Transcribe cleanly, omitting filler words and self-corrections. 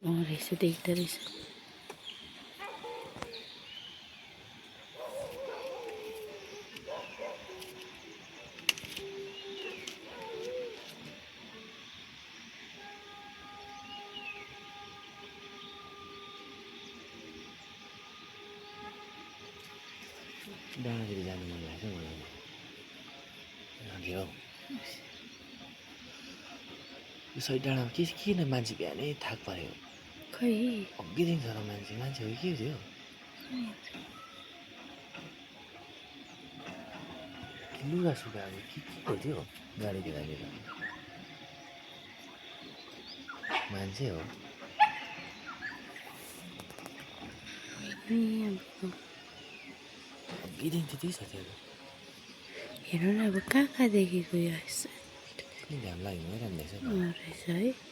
रहेछ देख्दो रहेछ डाँडातिर जानु मन लाग्छ मलाई हौ यो सही डाँडामा किन मान्छे बिहानै थाक पऱ्यो खै अघिदेखि छ र मान्छे हो के थियो लुगा सुकाएको के थियो गाडीतिर लिएर मान्छे हो अघिदेखि त्यति छ त्यो हेर्नु न अब कहाँ कहाँदेखि गयो यसो घाम लाग्यो भने राम्रै छ रहेछ है